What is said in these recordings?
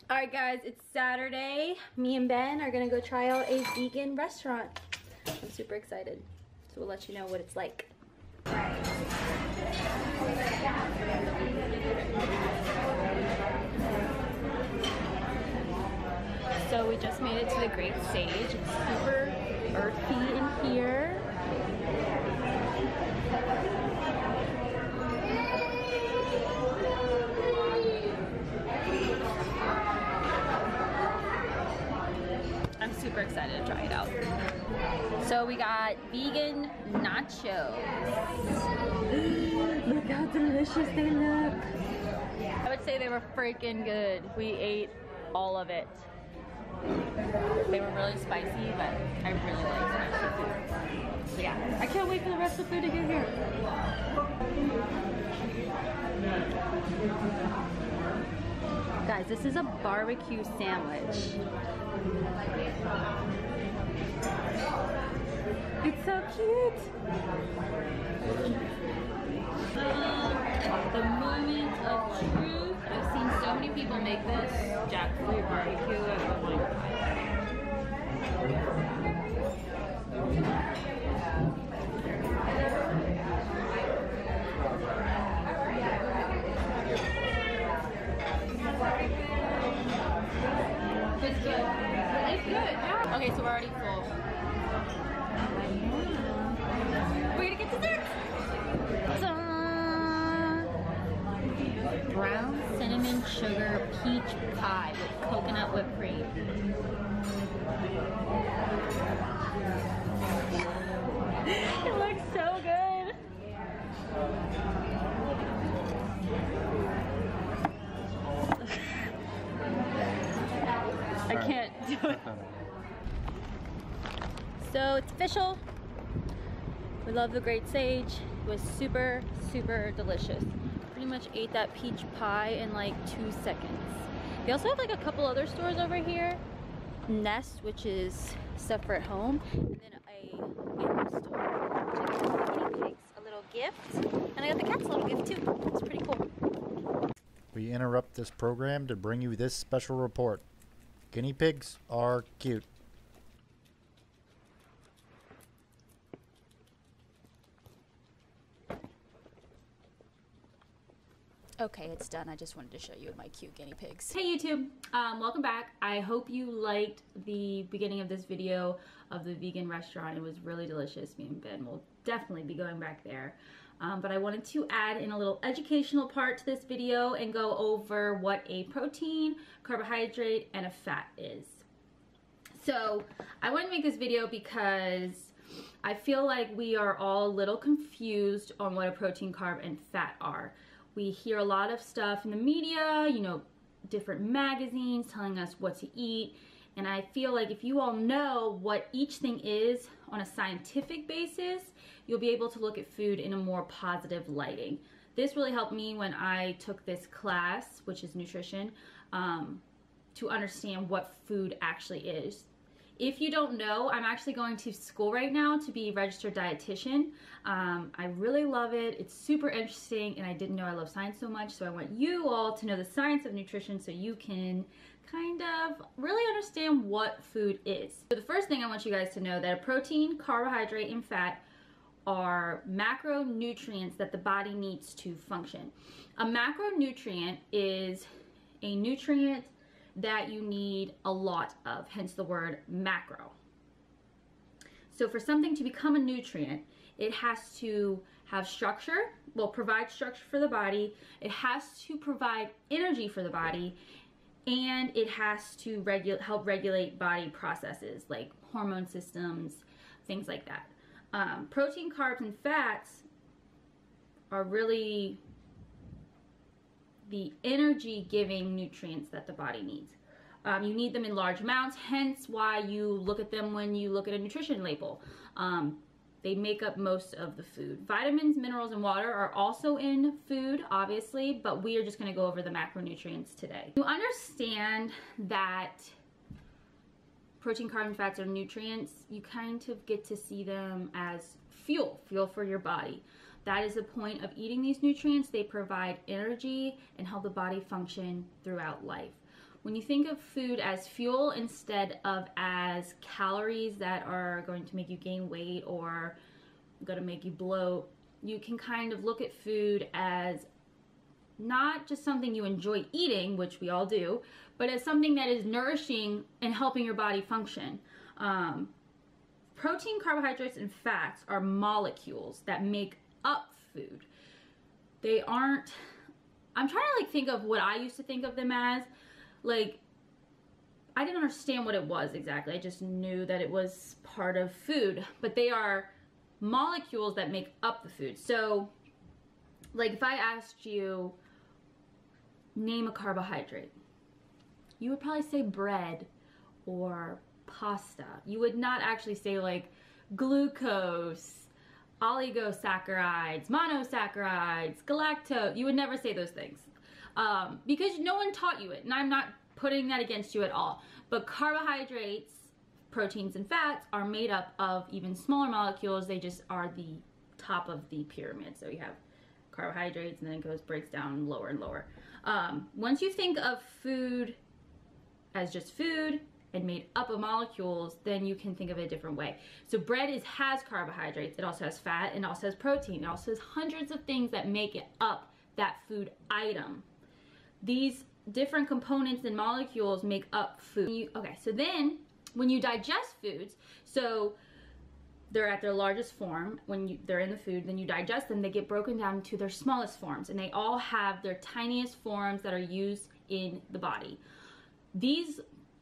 Alright guys, it's Saturday. Me and Ben are gonna go try out a vegan restaurant. I'm super excited. So we'll let you know what it's like. So we just made it to the Great Sage. It's super earthy in here. I'm super excited to try it out. So we got vegan nachos. Look how delicious they look. I would say they were freaking good. We ate all of it. They were really spicy, but I really like spicy food. So yeah, I can't wait for the rest of the food to get here. Guys, this is a barbecue sandwich. It's so cute. The moment of truth. I've seen so many people make this jackfruit barbecue. I'm like, it's good. It's good, yeah. Okay, so we're already full. We're gonna get dessert. Brown cinnamon sugar peach pie with coconut whipped cream. It looks so good. I can't do it. So it's official. We love the Great Sage. It was super, super delicious. Pretty much ate that peach pie in like 2 seconds. They also have like a couple other stores over here. Nest, which is stuff for at home. And then a animal store, which I got the guinea pigs a little gift. And I got the cats a little gift too. It's pretty cool. We interrupt this program to bring you this special report. Guinea pigs are cute. Okay, it's done. I just wanted to show you my cute guinea pigs. Hey YouTube, welcome back. I hope you liked the beginning of this video of the vegan restaurant. It was really delicious. Me and Ben will definitely be going back there. But I wanted to add in a little educational part to this video and go over what a protein, carbohydrate, and a fat is. So I wanted to make this video because I feel like we are all a little confused on what a protein, carb, and fat are. We hear a lot of stuff in the media, you know, different magazines telling us what to eat. And I feel like if you all know what each thing is on a scientific basis, you'll be able to look at food in a more positive lighting. This really helped me when I took this class, which is nutrition, to understand what food actually is. If you don't know, I'm actually going to school right now to be a registered dietitian. I really love it. It's super interesting, and I didn't know I love science so much, so I want you all to know the science of nutrition so you can kind of really understand what food is. So the first thing I want you guys to know that a protein, carbohydrate, and fat are macronutrients that the body needs to function. A macronutrient is a nutrient that you need a lot of, hence the word macro. So for something to become a nutrient, it has to have structure, well, provide structure for the body, it has to provide energy for the body, and it has to help regulate body processes like hormone systems, things like that. Protein, carbs, and fats are really the energy-giving nutrients that the body needs. You need them in large amounts, hence why you look at them when you look at a nutrition label. They make up most of the food. Vitamins, minerals, and water are also in food, obviously, but we are just gonna go over the macronutrients today. You understand that protein, carbs, and fats are nutrients, you kind of get to see them as fuel for your body. That is the point of eating these nutrients. They provide energy and help the body function throughout life. when you think of food as fuel instead of as calories that are going to make you gain weight or going to make you bloat, you can kind of look at food as not just something you enjoy eating, which we all do, but as something that is nourishing and helping your body function. Protein, carbohydrates, and fats are molecules that make up food. They aren't, I'm trying to like think of what I used to think of them as. Like, I didn't understand what it was exactly. I just knew that it was part of food, but they are molecules that make up the food. So like if I asked you, name a carbohydrate, you would probably say bread or pasta. You would not actually say like glucose, oligosaccharides, monosaccharides, galactose. You would never say those things because no one taught you it, and I'm not putting that against you at all. But carbohydrates, proteins, and fats are made up of even smaller molecules. They just are the top of the pyramid. So you have carbohydrates, and then it breaks down lower and lower. Once you think of food as just food and made up of molecules, then you can think of it a different way. So bread has carbohydrates, it also has fat, and also has protein. It also has hundreds of things that make it up that food item. These different components and molecules make up food. Okay, so then when you digest foods, so they're at their largest form when they're in the food, then you digest them, they get broken down to their smallest forms, and they all have their tiniest forms that are used in the body.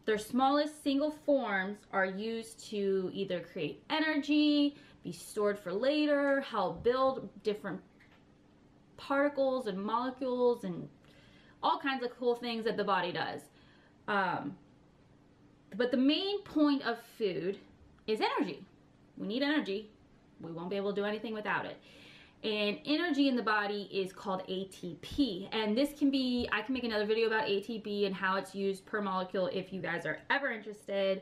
Their smallest single forms are used to either create energy, be stored for later, help build different particles and molecules and all kinds of cool things that the body does. But the main point of food is energy. We need energy. We won't be able to do anything without it. And energy in the body is called ATP. And this can be, I can make another video about ATP and how it's used per molecule if you guys are ever interested.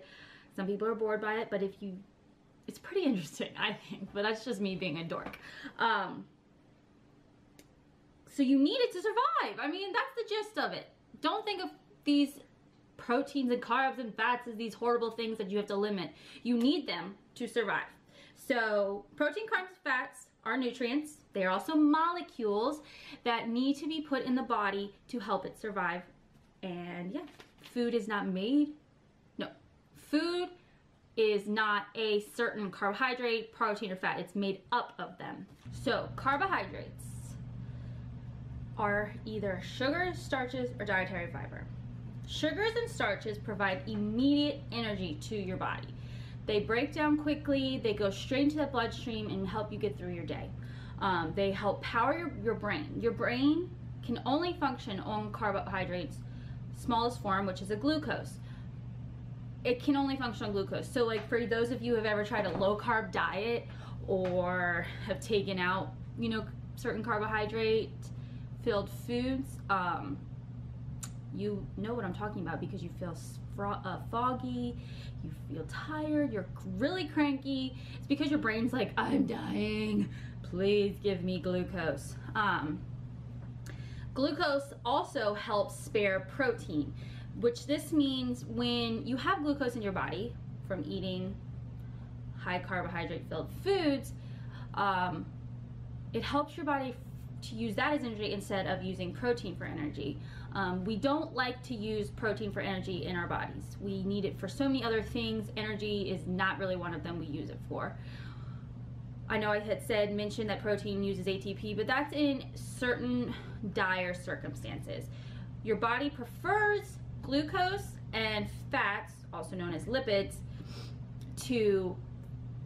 Some people are bored by it, but it's pretty interesting, I think. But that's just me being a dork. So you need it to survive. I mean, that's the gist of it. Don't think of these proteins and carbs and fats as these horrible things that you have to limit. You need them to survive. So protein, carbs, fats are nutrients. They are also molecules that need to be put in the body to help it survive. And yeah, food is not made. No, food is not a certain carbohydrate, protein, or fat. It's made up of them. So carbohydrates are either sugars, starches, or dietary fiber. Sugars and starches provide immediate energy to your body. They break down quickly, they go straight into the bloodstream and help you get through your day. They help power your brain. Your brain can only function on carbohydrates, smallest form, which is a glucose. It can only function on glucose. So like for those of you who have ever tried a low carb diet or have taken out, you know, certain carbohydrate filled foods, you know what I'm talking about because you feel foggy, you feel tired, you're really cranky. It's because your brain's like, I'm dying, please give me glucose. Glucose also helps spare protein, which this means when you have glucose in your body from eating high carbohydrate filled foods, it helps your body to use that as energy instead of using protein for energy. We don't like to use protein for energy in our bodies. We need it for so many other things. Energy is not really one of them we use it for. I know I had mentioned that protein uses ATP, but that's in certain dire circumstances. Your body prefers glucose and fats, also known as lipids, to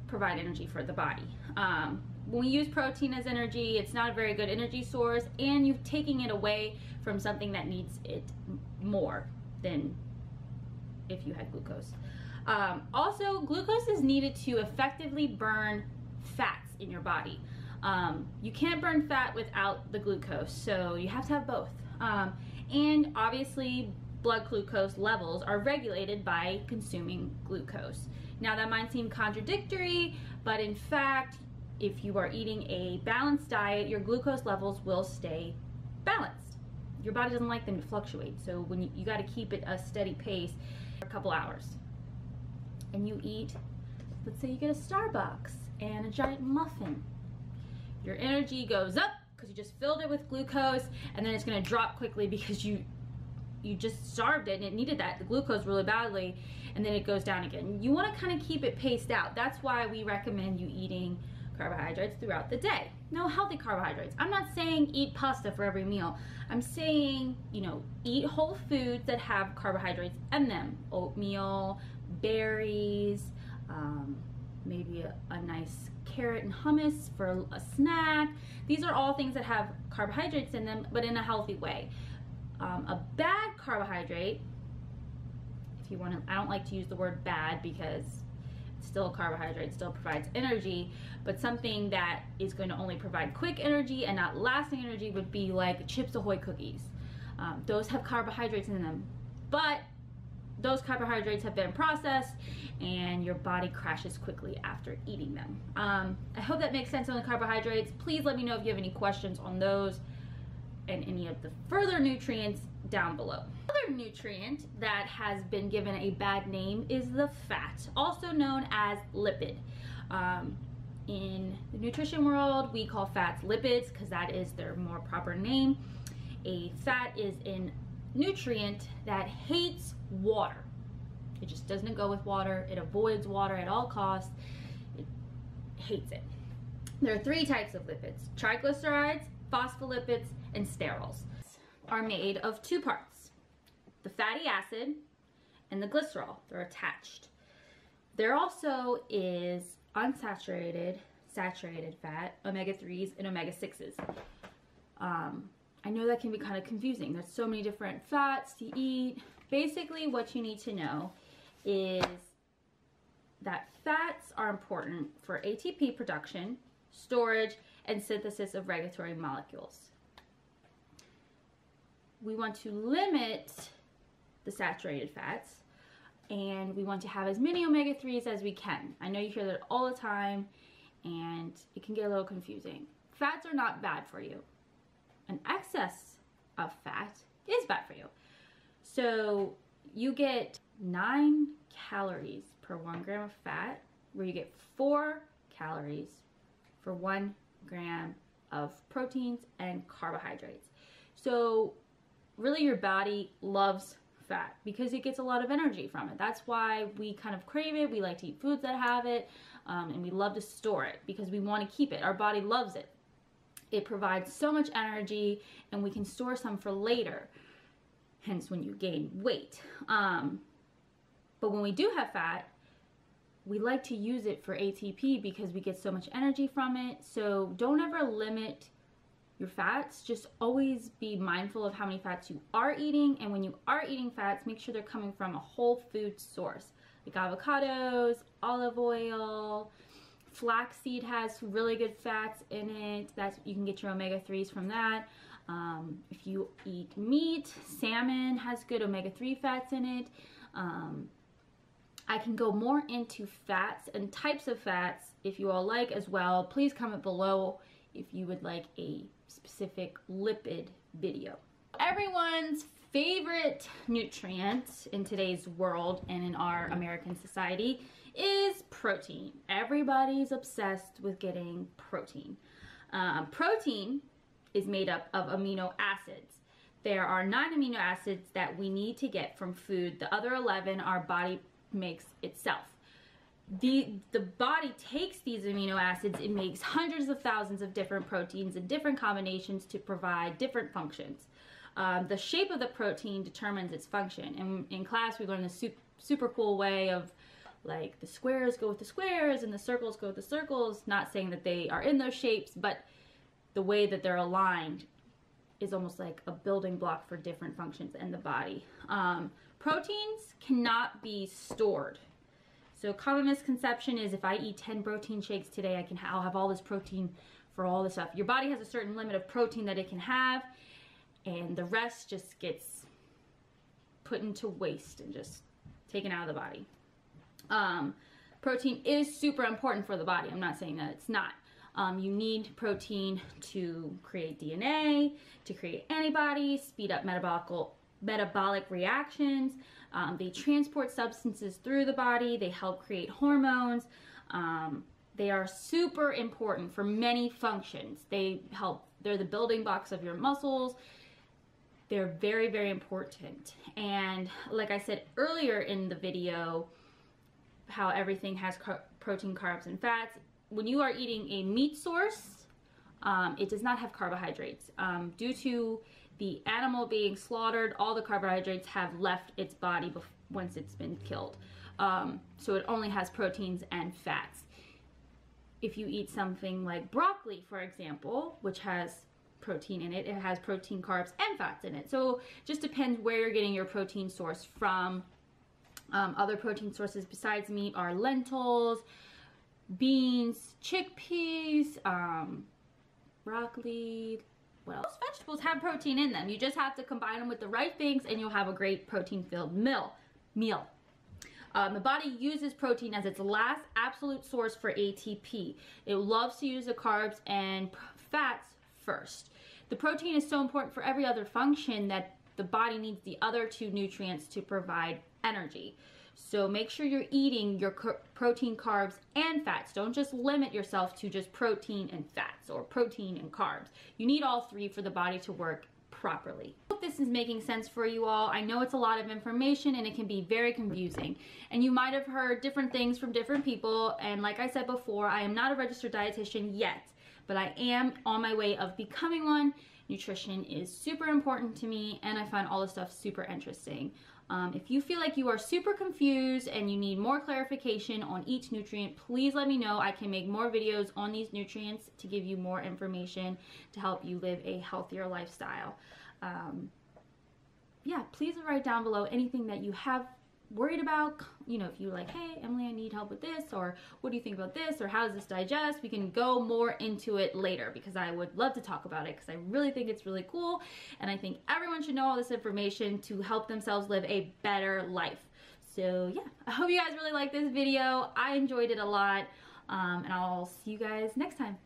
provide energy for the body. When we use protein as energy, it's not a very good energy source, and you're taking it away from something that needs it more than if you had glucose. Also, glucose is needed to effectively burn fats in your body. You can't burn fat without the glucose, so you have to have both. And obviously, blood glucose levels are regulated by consuming glucose. Now, that might seem contradictory, but in fact, if you are eating a balanced diet, your glucose levels will stay balanced. your body doesn't like them to fluctuate. So when you got to keep it a steady pace for a couple hours. And you eat, let's say you get a Starbucks and a giant muffin. Your energy goes up because you just filled it with glucose, and then it's going to drop quickly because you just starved it and it needed the glucose really badly, and then it goes down again. You want to kind of keep it paced out. That's why we recommend you eating carbohydrates throughout the day. No, healthy carbohydrates. I'm not saying eat pasta for every meal. I'm saying, you know, eat whole foods that have carbohydrates in them. Oatmeal, berries, maybe a nice carrot and hummus for a snack. These are all things that have carbohydrates in them, but in a healthy way. A bad carbohydrate, if you want to, I don't like to use the word bad because it's still a carbohydrate, still provides energy, but something that is going to only provide quick energy and not lasting energy would be like Chips Ahoy cookies. Those have carbohydrates in them, but those carbohydrates have been processed and your body crashes quickly after eating them. I hope that makes sense on the carbohydrates. Please let me know if you have any questions on those and any of the further nutrients down below. Another nutrient that has been given a bad name is the fat, also known as lipid. In the nutrition world, we call fats lipids because that is their more proper name. A fat is a nutrient that hates water. It just doesn't go with water. It avoids water at all costs. It hates it. There are three types of lipids: triglycerides, phospholipids, and sterols. Are made of two parts: the fatty acid and the glycerol. They're attached. There also is unsaturated, saturated fat, omega-3s and omega-6s. I know that can be kind of confusing. There's so many different fats to eat. Basically, what you need to know is that fats are important for ATP production, storage, and synthesis of regulatory molecules. We want to limit the saturated fats, and we want to have as many omega-3s as we can. I know you hear that all the time, and it can get a little confusing. Fats are not bad for you. An excess of fat is bad for you. So you get 9 calories per 1 gram of fat, where you get 4 calories for 1 gram of proteins and carbohydrates. So really your body loves fat because it gets a lot of energy from it. That's why we kind of crave it. We like to eat foods that have it, and we love to store it because we want to keep it. Our body loves it. It provides so much energy, and we can store some for later, hence when you gain weight. But when we do have fat, we like to use it for ATP because we get so much energy from it. So don't ever limit your fats. Just always be mindful of how many fats you are eating, and when you are eating fats, make sure they're coming from a whole food source, like avocados, olive oil. Flaxseed has really good fats in it. You can get your omega-3s from that. If you eat meat, salmon has good omega-3 fats in it. I can go more into fats and types of fats if you all like as well. Please comment below if you would like a specific lipid video. Everyone's favorite nutrient in today's world and in our American society is protein. Everybody's obsessed with getting protein. Protein is made up of amino acids. There are 9 amino acids that we need to get from food. The other 11 our body makes itself. The body takes these amino acids and makes hundreds of thousands of different proteins in different combinations to provide different functions. The shape of the protein determines its function. And in class we learned the super cool way of, like, the squares go with the squares and the circles go with the circles. Not saying that they are in those shapes, but the way that they're aligned is almost like a building block for different functions in the body. Proteins cannot be stored. So a common misconception is if I eat 10 protein shakes today, I'll have all this protein for all this stuff. Your body has a certain limit of protein that it can have, and the rest just gets put into waste and just taken out of the body. Protein is super important for the body. I'm not saying that it's not. You need protein to create DNA, to create antibodies, speed up metabolic reactions. They transport substances through the body. They help create hormones. They are super important for many functions. They're the building blocks of your muscles. They're very, very important. And like I said earlier in the video, how everything has protein, carbs, and fats. When you are eating a meat source, it does not have carbohydrates. Due to the animal being slaughtered, all the carbohydrates have left its body once it's been killed. So it only has proteins and fats. If you eat something like broccoli, for example, which has protein in it, it has protein, carbs, and fats in it. So it just depends where you're getting your protein source from. Other protein sources besides meat are lentils, beans, chickpeas, broccoli. Well, most vegetables have protein in them. You just have to combine them with the right things and you'll have a great protein-filled meal. The body uses protein as its last absolute source for ATP. It loves to use the carbs and fats first. The protein is so important for every other function that the body needs the other two nutrients to provide energy. So make sure you're eating your protein, carbs, and fats. Don't just limit yourself to just protein and fats or protein and carbs. You need all three for the body to work properly. I hope this is making sense for you all. I know it's a lot of information and it can be very confusing. And you might have heard different things from different people. And like I said before, I am not a registered dietitian yet, but I am on my way of becoming one. Nutrition is super important to me and I find all this stuff super interesting. If you feel like you are super confused and you need more clarification on each nutrient, please let me know. I can make more videos on these nutrients to give you more information to help you live a healthier lifestyle. Yeah, please write down below anything that you have worried about. You know, if you're like, hey, Emily, I need help with this, or what do you think about this, or how does this digest? We can go more into it later because I would love to talk about it because I really think it's really cool and I think everyone should know all this information to help themselves live a better life. So yeah, I hope you guys really liked this video. I enjoyed it a lot and I'll see you guys next time.